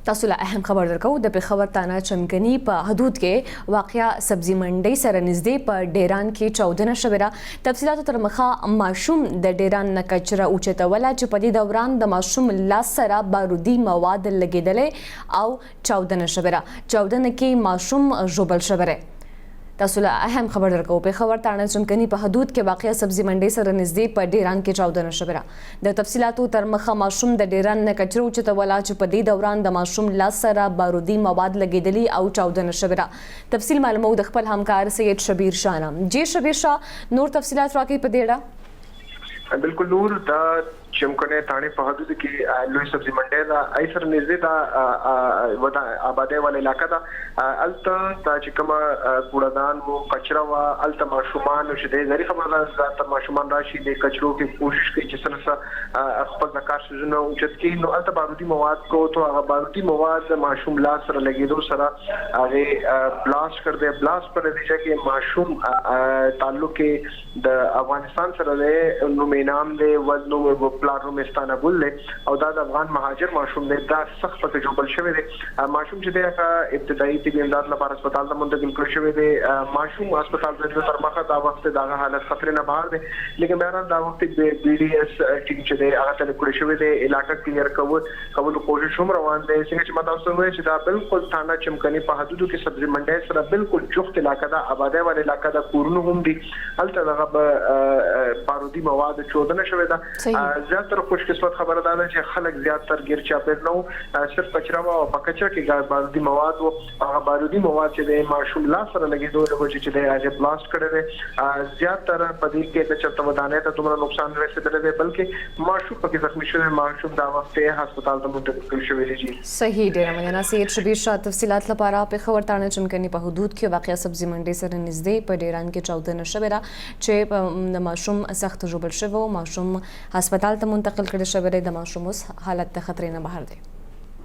تاسو له اهم خبر درکو د پېښور تانه چمکني په حدود کې واقعا سبزي منډي سره نږدې په ډیران کې چاودنه شوې ده. تفصیلاتو تر مخه ماشوم د ډیران نه کچره اوچتوله چې په دې دوران د ماشوم لاس سره بارودي مواد لګېدلې او چاودنه شوې ده. چاودنه کې ماشوم ژوبل شوی دی. تاسو له اهم خبر درکو پېښور تانه چمکني په حدود کې واقعا سبزي منډي سره نږدې په ډیران کې چاودنه شوې ده. د تفصیلاتو تر مخه ماشوم د ډیران نه کچره اوچتوله چې په دې دوران د ماشوم لاس سره بارودي مواد لګېدلي او چاودنه شوې ده. تفصیل معلومو د خپل همکار سید شبیر شاه نه. جی شبیر شاه نور تفصیلات راکړئ په دې اړه. بالکل نور د چمکنه تانه په حدود کې لوی سبزي منډي دا ایسر نږدې دا ودا آباده ول علاقہ دا الته چې کومه کوړدان وو کچرا وا الته ماشومان چې د زری خبردار ذات ماشومان راشي د کچرو کې کوشش کوي چې سره خپل ذکر سيزونه اوچت کې نو الته بارودي مواد کو تو هغه بارودي مواد ماشوم لاس سره لګیدو سره هغه بلاست کړ دې بلاست پر دې چې ماشوم تعلق د افغانستان سره له نو مینام دې وزنو پلارو مستانه ګل او دا د افغان مهاجر ماشوم دی دا سخت په جوبل شوی دی. ماشوم چې د ابتدایي طبي امداد لپاره هسپتال ته منتقل کړی شوی دی. ماشوم هسپتال ته تر مخه دا وخت دا حالت خطر نه بهر دی لیکن بهرحال دا وخت بي ډي اس ټیم چې دی هغه ته کړی شوی دی علاقہ کلیر کول کوشش هم روان دی. څنګه چې متاسو وایي چې دا بالکل تانه چمکني په حدودو کې سبزي منډي سره بالکل جفت علاقہ دا آباده ول علاقہ دا کورونه هم دي هلته دغه بارودي مواد چودنه شوی ده. زیاتره خوش قسمت خبره ده چې خلک زیاتره غیر چاپیر نو صرف کچرا او پکچا کې بارودي مواد او هغه بارودي مواد چې د ماشوم لاس سره لګیدو له وجې چې د اجه بلاست کړي دي زیاتره په دې کې د چرته ودانې ته دومره نقصان رسیدلی دی بلکې ماشوم پکې زخمی شوی ماشوم دا وخت هسپتال ته منتقل شوی دی. صحیح ډیره مننه سید شبیر شاه تفصیلات لپاره پېښور تانه چمکني په حدود کې واقعا سبزي منډي سره نږدې په ډیران کې چاودنه شوې ده چې د ماشوم سخت ژوبل شوی او ماشوم هسپتال ته منتقل کړي شوی دی. د ماشوم اوس حالت د خطر نه بهر دی.